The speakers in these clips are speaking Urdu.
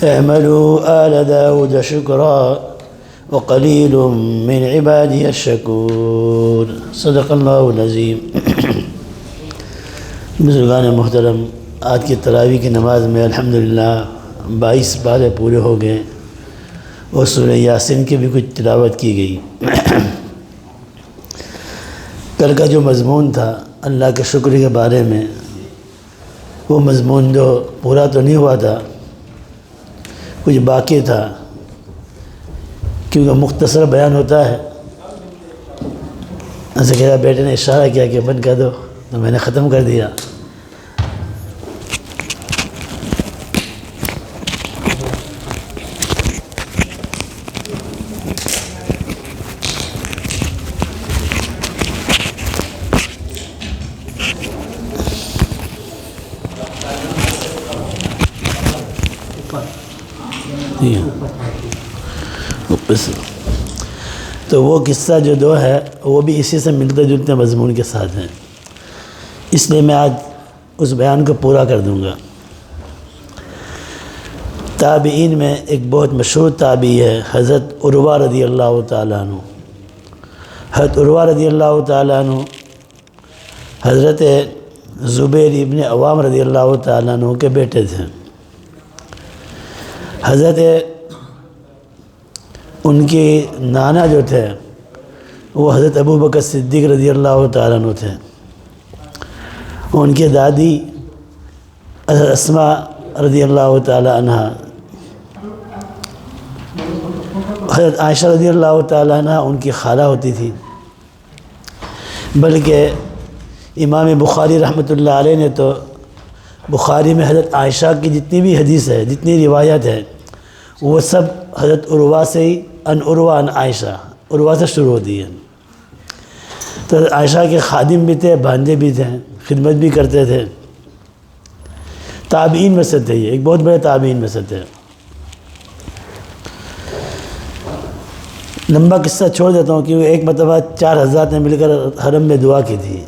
اعملوا آل داود شکرا وقلیل من عبادی الشکور صدق اللہ العظیم۔ بزرگان محترم، آج کی تراویح کی نماز میں الحمدللہ 22 پارے پورے ہو گئے اور سورہ یاسین کی بھی کچھ تلاوت کی گئی۔ کل کا جو مضمون تھا اللہ کے شکر کے بارے میں، وہ مضمون جو پورا تو نہیں ہوا تھا، کچھ باقی تھا، کیونکہ مختصر بیان ہوتا ہے۔ ایسے کہا بیٹے نے اشارہ کیا کہ بند کر دو، تو میں نے ختم کر دیا۔ تو وہ قصہ جو دو ہے وہ بھی اسی سے ملتے جلتے مضمون کے ساتھ ہیں، اس لیے میں آج اس بیان کو پورا کر دوں گا۔ تابعین میں ایک بہت مشہور تابعی ہے حضرت عروہ رضی اللہ تعالیٰ عنہ۔ حضرت عروہ رضی اللہ تعالیٰ عنہ حضرت زبیر ابن عوام رضی اللہ تعالیٰ عنہ کے بیٹے تھے۔ حضرت ان کی نانا جو تھے وہ حضرت ابو بکر صدیق رضی اللہ تعالیٰ عنہ تھے۔ ان کی دادی حضرت اسماء رضی اللہ تعالیٰ عنہ، حضرت عائشہ رضی اللہ تعالیٰ عنہ ان کی خالہ ہوتی تھی۔ بلکہ امام بخاری رحمۃ اللہ علیہ نے تو بخاری میں حضرت عائشہ کی جتنی بھی حدیث ہے، جتنی روایت ہے، وہ سب حضرت عروہ سے ہی ان عروہ ان عائشہ، عروہ سے شروع ہوتی ہے۔ تو حضرت عائشہ کے خادم بھی تھے، بھانجے بھی تھے، خدمت بھی کرتے تھے۔ تابعین میں سے تھے، یہ ایک بہت بڑے تابعین میں سے تھے۔ لمبا قصہ چھوڑ دیتا ہوں، کیونکہ ایک مرتبہ 4 حضرات نے مل کر حرم میں دعا کی تھی۔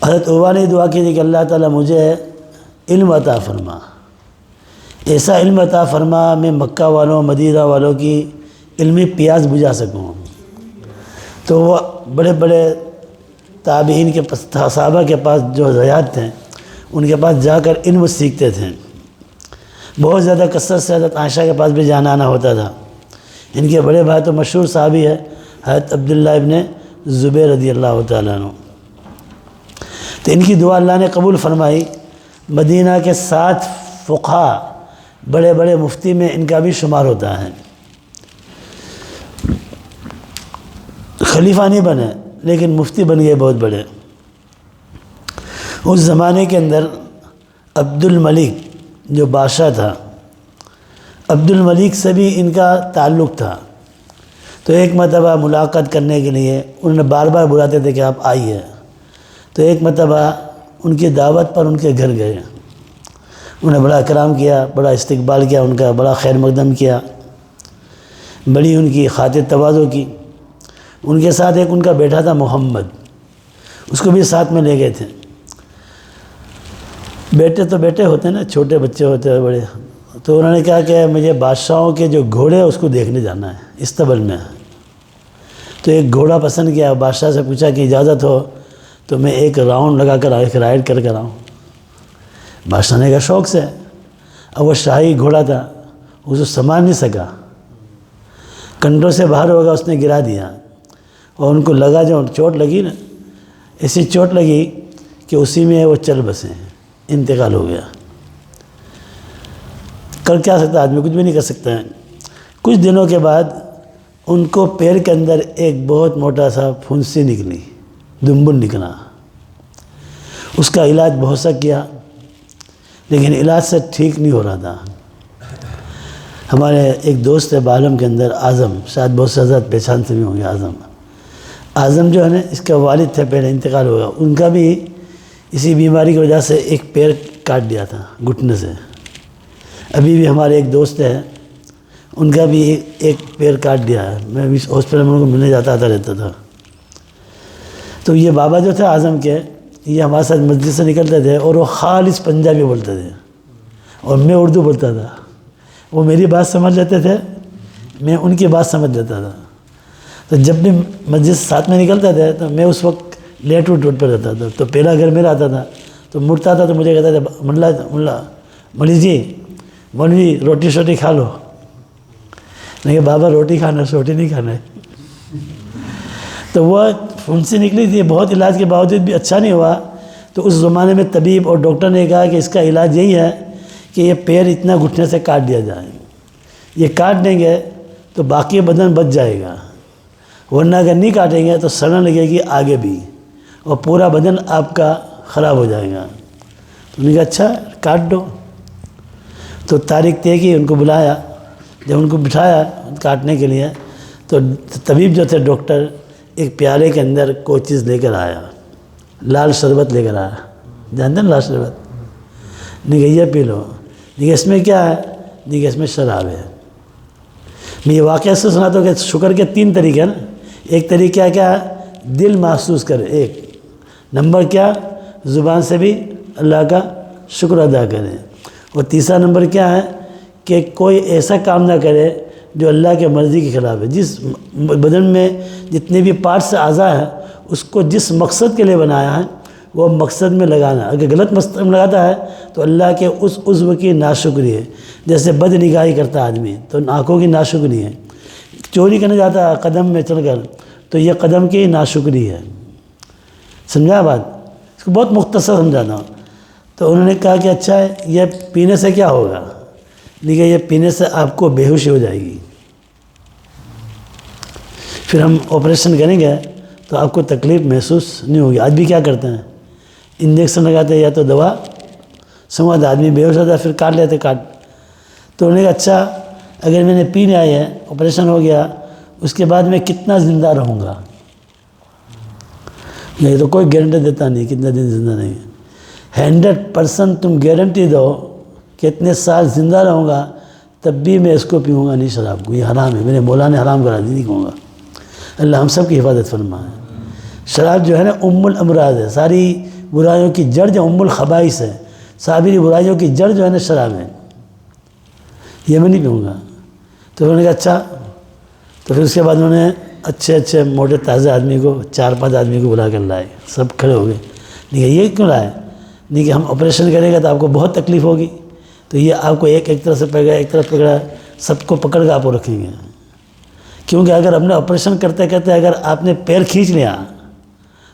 حضرت عروہ نے دعا کی تھی کہ اللہ تعالیٰ مجھے علم عطا فرما، ایسا علم عطا فرما میں مکہ والوں مدینہ والوں کی علمی پیاس بجھا سکوں۔ تو وہ بڑے بڑے تابعین کے صحابہ کے پاس جو حضرات تھے، ان کے پاس جا کر علم سیکھتے تھے۔ بہت زیادہ کثرت سے حضرت عائشہ کے پاس بھی جانا آنا ہوتا تھا۔ ان کے بڑے بھائی تو مشہور صحابی ہے حضرت عبداللہ ابن زبیر رضی اللہ تعالیٰ عنہ۔ تو ان کی دعا اللہ نے قبول فرمائی۔ مدینہ کے 7 فقہا، بڑے بڑے مفتی میں ان کا بھی شمار ہوتا ہے۔ خلیفہ نہیں بنے لیکن مفتی بن گئے بہت بڑے۔ اس زمانے کے اندر عبد الملک جو بادشاہ تھا، عبد الملک سے بھی ان کا تعلق تھا۔ تو ایک مرتبہ ملاقات کرنے کے لیے انہوں نے بار بار بلاتے تھے کہ آپ آئیے۔ تو ایک مرتبہ ان کی دعوت پر ان کے گھر گئے، انہوں نے بڑا اکرام کیا، بڑا استقبال کیا، ان کا بڑا خیر مقدم کیا، بڑی ان کی خاطر تواضع کی۔ ان کے ساتھ ایک ان کا بیٹا تھا محمد، اس کو بھی ساتھ میں لے گئے تھے۔ بیٹے تو بیٹے ہوتے ہیں نا، چھوٹے بچے ہوتے ہیں بڑے۔ تو انہوں نے کہا کہ مجھے بادشاہوں کے جو گھوڑے ہیں اس کو دیکھنے جانا ہے استبل میں۔ تو ایک گھوڑا پسند کیا، بادشاہ سے پوچھا کہ اجازت ہو تو میں ایک راؤنڈ لگا کر ایک رائڈ کر آؤں۔ بادشاہ نے کہا شوق سے۔ اب وہ شاہی گھوڑا تھا، اس کو سنبھال نہیں سکا، کنٹرول سے باہر ہوگا، اس نے گرا دیا۔ اور ان کو لگا، جو چوٹ لگی نا، ایسی چوٹ لگی کہ اسی میں وہ چل بسے، انتقال ہو گیا۔ کر کیا سکتا آدمی؟ کچھ بھی نہیں کر سکتا ہے۔ کچھ دنوں کے بعد ان کو پیر کے اندر ایک بہت موٹا سا پھنسی نکلی، دنبل نکلا۔ اس کا علاج بہت سا کیا لیکن علاج سے ٹھیک نہیں ہو رہا تھا۔ ہمارے ایک دوست ہے بالم کے اندر، اعظم، شاید بہت سے حضرات پہچان سے بھی ہوں گے۔ اعظم جو ہے نا، اس کا والد تھے، پہلے انتقال ہو گیا۔ ان کا بھی اسی بیماری کی وجہ سے ایک پیر کاٹ دیا تھا گھٹنے سے۔ ابھی بھی ہمارے ایک دوست ہے، ان کا بھی ایک پیر کاٹ دیا ہے۔ میں بھی ہاسپٹل میں ان کو ملنے جاتا رہتا تھا۔ تو یہ بابا جو تھے اعظم کے، یہ ہمارے ساتھ مسجد سے نکلتے تھے اور وہ خالص پنجابی بولتے تھے، اور میں اردو بولتا تھا. وہ میری بات سمجھ لیتے تھے, میں ان کی بات سمجھ لیتا تھا. تو جب بھی مسجد ساتھ میں نکلتے تھے تو میں اس وقت لیٹ روڈ پہ رہتا تھا. تو پہلا گھر میرا آتا تھا, تو مڑتا تھا تو مجھے کہتا تھا مولوی جی, مولوی روٹی شوٹی کھا لو. نہیں کہ بابا روٹی کھانا, روٹی نہیں کھانا ہے. تو وہ پھنسی نکلی تھی, بہت علاج کے باوجود بھی اچھا نہیں ہوا. تو اس زمانے میں طبیب اور ڈاکٹر نے کہا کہ اس کا علاج یہی ہے کہ یہ پیر اتنا گھٹنے سے کاٹ دیا جائے. یہ کاٹ دیں گے تو باقی بدن بچ جائے گا, ورنہ اگر نہیں کاٹیں گے تو سڑن لگے گی آگے بھی, اور پورا بدن آپ کا خراب ہو جائے گا. تو انہوں نے کہا اچھا کاٹ دو. تو تاریخ طے کی, ان کو بلایا. جب ان کو بٹھایا کاٹنے کے لیے, تو طبیب جو تھے ڈاکٹر, ایک پیالے کے اندر کوئی چیز لے کر آیا, لال شربت لے کر آیا. جانتے ہیں لال شربت؟ نہیں کہ یہ پی لو. نہیں کہ اس میں کیا ہے؟ نہیں کہ اس میں شراب ہے. میں یہ واقعہ سے سناتا ہوں کہ شکر کے 3 طریقے ہیں نا. ایک طریقہ کیا ہے؟ دل محسوس کرے. ایک نمبر کیا؟ زبان سے بھی اللہ کا شکر ادا کرے. اور تیسرا نمبر کیا ہے کہ کوئی ایسا کام نہ کرے جو اللہ کے مرضی کے خلاف ہے. جس بدن میں جتنے بھی پارٹس اعضاء ہیں, اس کو جس مقصد کے لیے بنایا ہے وہ مقصد میں لگانا. اگر غلط مقصد میں لگاتا ہے تو اللہ کے اس عضو کی ناشکری ہے. جیسے بد نگاہی کرتا آدمی تو آنکھوں کی ناشکری ہے. چوری کرنے جاتا ہے قدم میں چل کر تو یہ قدم کی ناشکری ہے. سمجھا بات؟ اس کو بہت مختصر سمجھاتا ہوں. تو انہوں نے کہا کہ اچھا ہے, یہ پینے سے کیا ہوگا؟ لیکن یہ پینے سے آپ کو بے ہوشی ہو جائے گی. پھر ہم آپریشن کریں گے تو آپ کو تکلیف محسوس نہیں ہوگی. آج بھی کیا کرتے ہیں, انجیکشن لگاتے ہیں یا تو دوا سمجھ, آدمی بے ہوش ہوتا ہے, پھر کاٹ لیتے کاٹ. تو انہوں نے کہا اچھا اگر میں نے پینے آئی ہے, آپریشن ہو گیا, اس کے بعد میں کتنا زندہ رہوں گا؟ نہیں تو کوئی گارنٹی دیتا نہیں کتنے دن زندہ نہیں. 100% تم گارنٹی دو کہ اتنے سال زندہ رہوں گا, تب بھی میں اس کو پیوں گا نہیں شراب کو. یہ حرام ہے, میرے مولا نے حرام کرا دی, نہیں کہوں گا. اللہ ہم سب کی حفاظت فرمائے. شراب جو ہے نا ام الامراض ہے, ساری برائیوں کی جڑ جو ام الخبائث ہے, ساری برائیوں کی جڑ جو ہے نا شراب ہے. یہ میں نہیں پیوں گا. تو انہوں نے کہا اچھا. تو پھر اس کے بعد انہوں نے اچھے موٹے تازہ آدمی کو 4-5 آدمی کو بلا کر لائے. سب کھڑے ہو گئے. نہیں کہ یہ کیوں لائے؟ نہیں کہ ہم آپریشن کریں گے تو آپ کو بہت تکلیف ہوگی, تو یہ آپ کو ایک طرف سے پکڑا, ایک طرف پکڑا, سب کو پکڑ کے آپ کو رکھیں گے. کیونکہ اگر ہم نے آپریشن کرتے کرتے اگر آپ نے پیر کھینچ لیا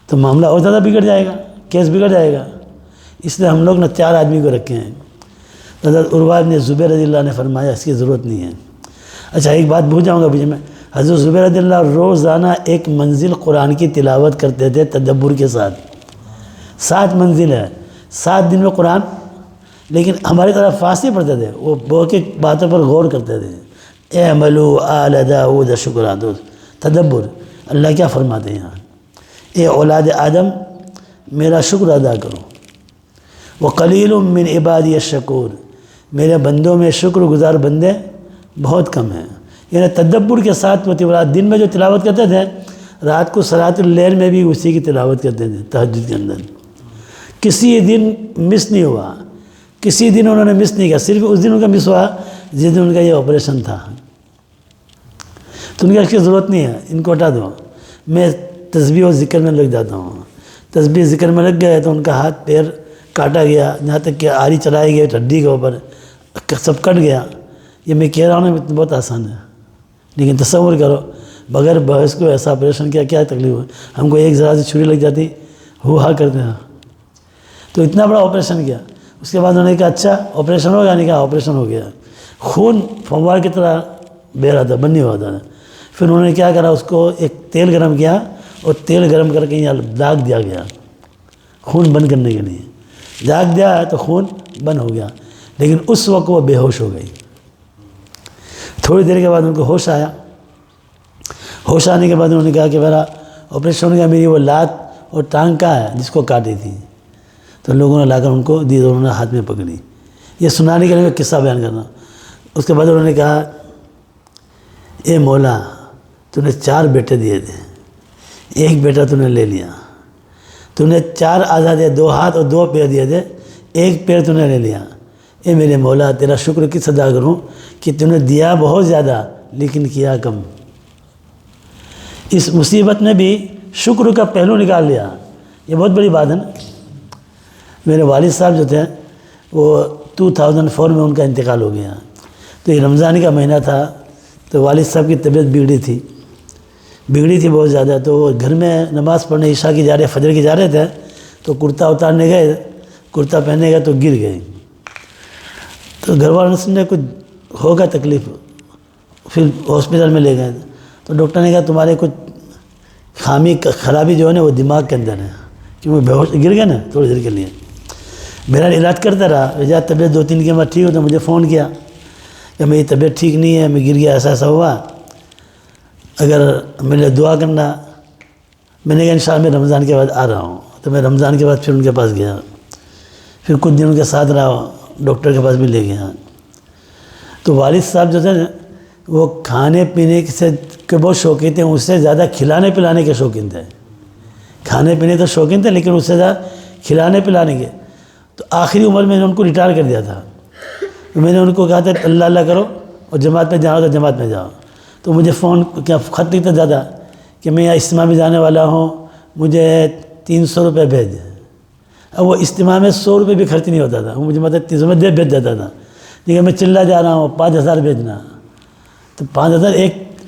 تو معاملہ اور زیادہ بگڑ جائے گا, کیس بگڑ جائے گا. اس لیے ہم لوگ نے 4 آدمی کو رکھے ہیں. حضرت عروہ بن زبیر رضی اللہ نے فرمایا اس کی ضرورت نہیں ہے. اچھا ایک بات بھول جاؤں گا بھائی, میں حضرت زبیر رضی اللہ روزانہ 1 منزل قرآن کی تلاوت کرتے تھے تدبر کے ساتھ. 7 منزل ہے, 7 دن میں قرآن. لیکن ہماری طرف فارسی پڑھتے تھے, وہ بہت کی باتوں پر غور کرتے تھے. اعملوا آل داؤد شکرا, تدبر. اللہ کیا فرماتے ہیں یہاں, اے اولاد آدم میرا شکر ادا کرو. وقلیل من عبادی الشکور, میرے بندوں میں شکر گزار بندے بہت کم ہیں. یعنی تدبر کے ساتھ دن میں جو تلاوت کرتے تھے, رات کو صلاۃ اللیل میں بھی اسی کی تلاوت کرتے تھے تہجد کے اندر. کسی دن مس نہیں ہوا, کسی دن انہوں نے مس نہیں کیا. صرف اس دن ان کا مس ہوا جس دن ان کا یہ آپریشن تھا. تو ان کی اس کی ضرورت نہیں ہے, ان کو ہٹا دو. میں تسبیح و ذکر میں لگ جاتا ہوں. تسبیح ذکر میں لگ گئے تو ان کا ہاتھ پیر کاٹا گیا, یہاں تک کہ آری چلائی گئی ہڈی کے اوپر, سب کٹ گیا. یہ میں کہہ رہا ہوں بہت آسان ہے, لیکن تصور کرو بغیر بحث کو ایسا آپریشن کیا تکلیف ہو. ہم کو ایک ذرا سی چھری لگ جاتی, ہا کرتے ہیں. تو اتنا بڑا آپریشن کیا. اس کے بعد انہوں نے کہا اچھا آپریشن ہو گیا. نہیں کہا آپریشن ہو گیا. خون فوار کی طرح بہہ رہا تھا, بند نہیں ہوا تھا. پھر انہوں نے کیا کرا, اس کو ایک تیل گرم کیا اور تیل گرم کر کے یہاں داغ دیا گیا خون بند کرنے کے لیے. داغ دیا تو خون بند ہو گیا. لیکن اس وقت وہ بے ہوش ہو گئی. تھوڑی دیر کے بعد ان کو ہوش آیا. ہوش آنے کے بعد انہوں نے کہا کہ میرا آپریشن ہو گیا, میری وہ لات اور ٹانگ کہاں ہے جس کو کاٹی تھی. تو لوگوں نے لا کر ان کو دی, انہوں نے ہاتھ میں پکڑی. یہ سنانے کے لیے میں قصہ بیان کرنا. اس کے بعد انہوں نے کہا اے مولا تو نے 4 بیٹے دیے تھے, ایک بیٹا تو نے لے لیا. تو نے 4 اعضاء دے, 2 ہاتھ اور 2 پیر دیے تھے, ایک پیر تو نے لے لیا. اے میرے مولا تیرا شکر کس ادا کروں کہ تم نے دیا بہت زیادہ لیکن کیا کم۔ اس مصیبت نے بھی شکر کا پہلو نکال لیا، یہ بہت بڑی بات ہے نا۔ میرے والد صاحب جو تھے وہ 2004 میں ان کا انتقال ہو گیا، تو یہ رمضان کا مہینہ تھا، تو والد صاحب کی طبیعت بگڑی تھی بہت زیادہ، تو وہ گھر میں نماز پڑھنے عشاء کی جا رہے فجر کی جا رہے تھے، تو کرتا اتارنے گئے، کرتا پہننے گئے تو گر گئے، تو گھر والوں نے کچھ ہوگا تکلیف، پھر ہاسپٹل میں لے گئے، تو ڈاکٹر نے کہا تمہارے کچھ خرابی جو ہے نا وہ دماغ کے اندر ہے، کیونکہ بے ہوش گر گئے نا تھوڑی دیر کے لیے۔ میرا علاج کرتا رہا، جب طبیعت 2-3 کے بعد ٹھیک ہو تو مجھے فون کیا کہ میری طبیعت ٹھیک نہیں ہے، میں گر گیا، ایسا ہوا، اگر میرے لیے دعا کرنا۔ میں نے کہا انشاءاللہ میں رمضان کے بعد آ رہا ہوں، تو میں رمضان کے بعد پھر ان کے پاس گیا، پھر کچھ دن ان کے ساتھ رہا، ڈاکٹر کے پاس بھی لے گیا۔ تو والد صاحب جو تھے نا وہ کھانے پینے کے بہت شوقین تھے، اس سے زیادہ کھلانے پلانے کے شوقین تھے۔ کھانے پینے تو شوقین تھے لیکن اس سے زیادہ کھلانے پلانے کے۔ تو آخری عمر میں نے ان کو ریٹائر کر دیا تھا، تو میں نے ان کو کہا تھا اللہ اللہ کرو اور جماعت میں جاؤ تو جماعت میں جاؤ، تو مجھے فون کیا خط لکھتا زیادہ کہ میں یہاں اجتماع میں جانے والا ہوں، مجھے 300 روپے بھیج دیں۔ اب وہ اجتماع میں 100 روپے بھی خرچ نہیں ہوتا تھا، وہ مجھے مطلب 300 روپے بھیج دیتا تھا، لیکن میں چلا جا رہا ہوں 5000 بھیجنا، تو 5000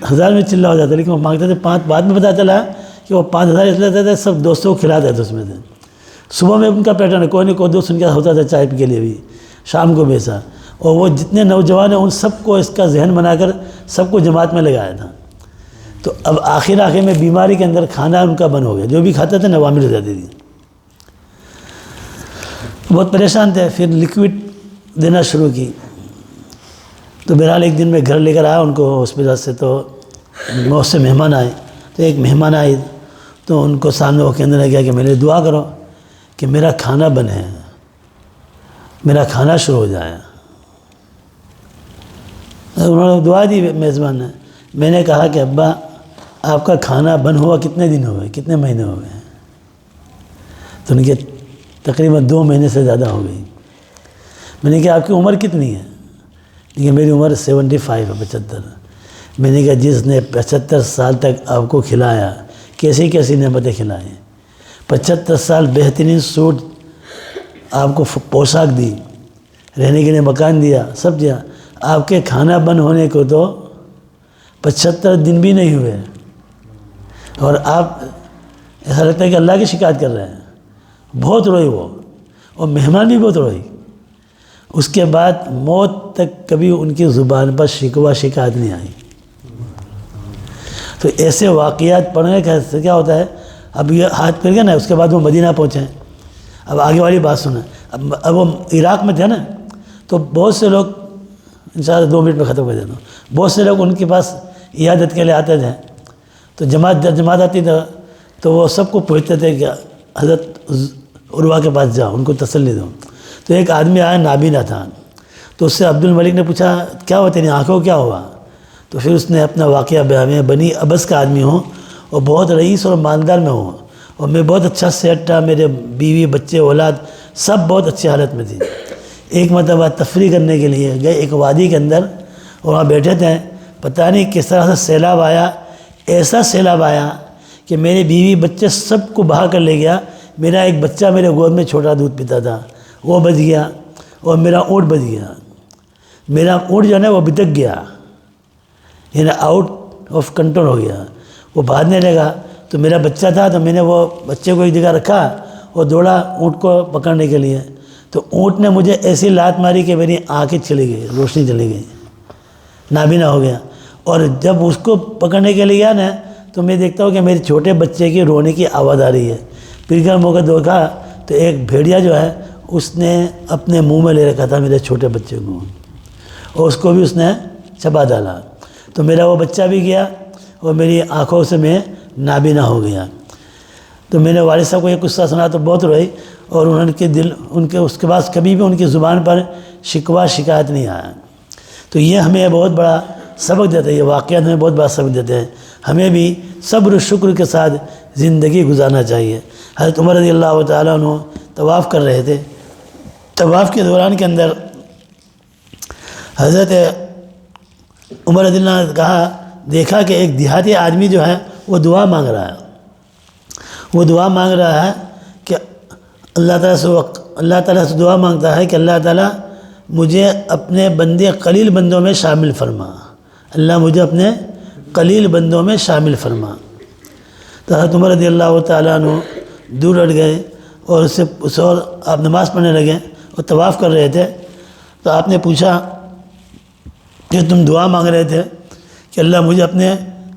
1000 میں چلا ہو جاتا، لیکن وہ مانگتے تھے 5۔ بعد میں پتہ چلا کہ وہ 5000 اس لیے دیتے تھے سب دوستوں کو کھلاتے تھے اس میں سے۔ صبح میں ان کا پیٹرن ہے، کوئی نہیں کوئی دوست ان کا ہوتا تھا چائے کے لیے بھی، شام کو بھی ایسا، اور وہ جتنے نوجوان ہیں ان سب کو اس کا ذہن بنا کر سب کو جماعت میں لگایا تھا۔ تو اب آخر میں بیماری کے اندر کھانا ان کا بند ہو گیا، جو بھی کھاتے تھے نا وامل ہو جاتی تھی، بہت پریشان تھے۔ پھر لیکوڈ دینا شروع کی، تو بہرحال ایک دن میں گھر لے کر آیا ان کو ہاسپٹل سے، تو بہت سے مہمان آئے، تو ایک مہمان آئے تو ان کو سامنے وہ کہنے لگا کہ میرے دعا کرو کہ میرا کھانا بنے، میرا کھانا شروع ہو جائے۔ انہوں نے دعا دی میزبان نے۔ میں نے کہا کہ ابا آپ کا کھانا بند ہوا کتنے دن ہوئے، کتنے مہینے ہو گئے؟ تو ان کے تقریباً 2 مہینے سے زیادہ ہو گئی۔ میں نے کہا آپ کی عمر کتنی ہے؟ لیکن میری عمر 75 ہے، 75۔ میں نے کہا جس نے 75 سال تک آپ کو کھلایا، کیسی کیسی نعمتیں کھلائیں، 75 سال بہترین سوٹ آپ کو پوشاک دی، رہنے کے لیے مکان دیا، سب دیا، آپ کے کھانا بند ہونے کو تو 75 دن بھی نہیں ہوئے، اور آپ ایسا لگتا ہے کہ اللہ کی شکایت کر رہے ہیں۔ بہت روئی وہ، اور مہمان بھی بہت روئی۔ اس کے بعد موت تک کبھی ان کی زبان پر شکوہ شکایت نہیں آئی۔ تو ایسے واقعات پڑھنے سے کیا ہوتا ہے، اب یہ ہاتھ پھر گیا نا، اس کے بعد وہ مدینہ پہنچے۔ اب آگے والی بات سنیں، اب وہ عراق میں تھے نا، تو بہت سے لوگ، انشاءاللہ 2 منٹ میں ختم کر دیتا ہوں، بہت سے لوگ ان کے پاس عیادت کے لیے آتے تھے، تو جماعت آتی تھا تو وہ سب کو پوچھتے تھے کہ حضرت عروہ کے پاس جاؤ، ان کو تسلی دو۔ تو ایک آدمی آیا نابینا تھا، تو اس سے عبد الملک نے پوچھا کیا ہوا تیری آنکھوں کیا ہوا؟ تو پھر اس نے اپنا واقعہ بیان میں بنی ابس کا آدمی ہوں اور بہت رئیس اور مالدار میں ہوں، اور میں بہت اچھا سیٹ تھا، میرے بیوی بچے اولاد سب بہت اچھی حالت میں تھی۔ ایک مرتبہ تفریح کرنے کے لیے گئے ایک وادی کے اندر، اور وہاں بیٹھے تھے، پتہ نہیں کس طرح سے سیلاب آیا، ایسا سیلاب آیا کہ میرے بیوی بچے سب کو بہا کر لے گیا۔ میرا ایک بچہ میرے گود میں چھوٹا دودھ پیتا تھا، وہ بچ گیا، اور میرا اونٹ بچ گیا۔ میرا اونٹ جو ہے نا وہ بتک گیا، یعنی آؤٹ آف کنٹرول ہو گیا، وہ بھاگنے لگا۔ تو میرا بچہ تھا، تو میں نے وہ بچے کو ایک جگہ رکھا اور دوڑا اونٹ کو پکڑنے کے لیے، تو اونٹ نے مجھے ایسی لات ماری کہ میری آنکھیں چلی گئی، روشنی چلی گئی، نابینا ہو گیا۔ اور جب اس کو پکڑنے کے لیے گیا نا، تو میں دیکھتا ہوں کہ میرے چھوٹے بچے کی رونے کی آواز آ رہی ہے۔ پھر گھر موقع دیکھا تو ایک بھیڑیا جو ہے اس نے اپنے منہ میں لے رکھا تھا میرے چھوٹے بچے کو، اور اس کو بھی اس نے چبا ڈالا۔ تو میرا وہ بچہ بھی گیا اور میری آنکھوں سے میں نابینا ہو گیا۔ تو میں نے والد صاحب کو یہ قصہ سنا تو بہت روئی، اور ان کے اس کے بعد کبھی بھی ان کی زبان پر شکوہ شکایت نہیں آیا۔ تو یہ ہمیں بہت بڑا سبق دیتا ہے، یہ واقعات ہمیں بہت بڑا سبق دیتے ہیں۔ ہمیں بھی صبر و شکر کے ساتھ زندگی گزارنا چاہیے۔ حضرت عمر رضی اللہ تعالیٰ عنہ طواف کر رہے تھے، طواف کے دوران کے اندر حضرت عمر رضی اللہ عنہ نے کہا، دیکھا کہ ایک دیہاتی آدمی جو ہے وہ دعا مانگ رہا ہے، وہ دعا مانگ رہا ہے کہ اللہ تعالیٰ سے دعا مانگتا ہے کہ اللہ تعالیٰ مجھے اپنے بندے قلیل بندوں میں شامل فرما، اللہ مجھے اپنے قلیل بندوں میں شامل فرما۔ تو حضرت عمر رضی اللہ تعالیٰ عنہ دور ہٹ گئے اور اس اور آپ نماز پڑھنے لگے اور طواف کر رہے تھے۔ تو آپ نے پوچھا کہ تم دعا مانگ رہے تھے کہ اللہ مجھے اپنے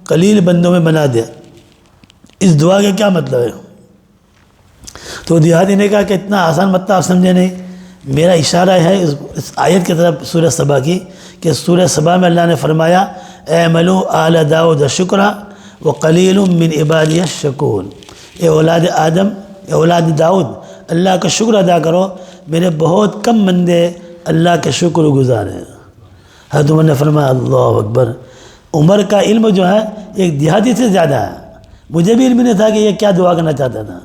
قلیل بندوں میں بنا دے، اس دعا کا کیا مطلب ہے؟ تو دیہاتی نے کہا کہ اتنا آسان مطلب آپ سمجھے نہیں، میرا اشارہ ہے اس آیت کی طرف سورہ سبا کی، کہ سورہ سبا میں اللہ نے فرمایا اعملوا آل داؤد شکرا وقلیل من عبادی الشکور، اے اولاد آدم، اے اولاد داؤد، اللہ کا شکر ادا کرو، میرے بہت کم بندے اللہ کے شکر گزار ہیں۔ حضرت عمر نے فرمایا اللہ اکبر، عمر کا علم جو ہے ایک دیہاتی سے زیادہ ہے، مجھے بھی علم نہیں تھا کہ یہ کیا دعا کرنا چاہتا تھا۔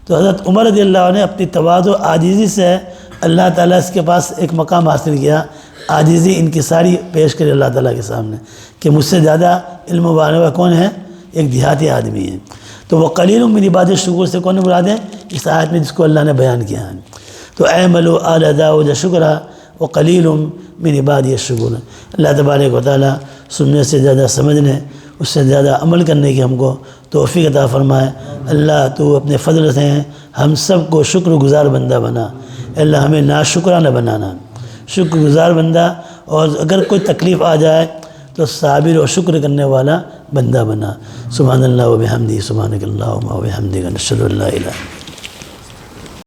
تو حضرت عمر رضی اللہ عنہ نے اپنی تواضع و عاجزی سے اللہ تعالیٰ اس کے پاس ایک مقام حاصل کیا، عاجزی انکساری پیش کرے اللہ تعالیٰ کے سامنے کہ مجھ سے زیادہ علم والا کون ہے؟ ایک دیہاتی آدمی ہے۔ تو وہ قلیل من عباد الشکور سے کون مراد ہے؟ اس آیت میں جس کو اللہ نے بیان کیا ہے۔ تو اعملوا آل داؤد شکرا وقلیل من عبادی الشکور، اللہ تبارک و تعالیٰ سننے سے زیادہ سمجھنے، اس سے زیادہ عمل کرنے کی ہم کو توفیق عطا فرمائے۔ اللہ تو اپنے فضل سے ہم سب کو شکر گزار بندہ بنا، اللہ ہمیں ناشکرہ نہ بنانا، شکر گزار بندہ، اور اگر کوئی تکلیف آ جائے تو صابر و شکر کرنے والا بندہ بنا۔ سبحان اللہ و بحمدہ، سبحانک اللہم و بحمدک، نشہد ان لا الہ الا انت۔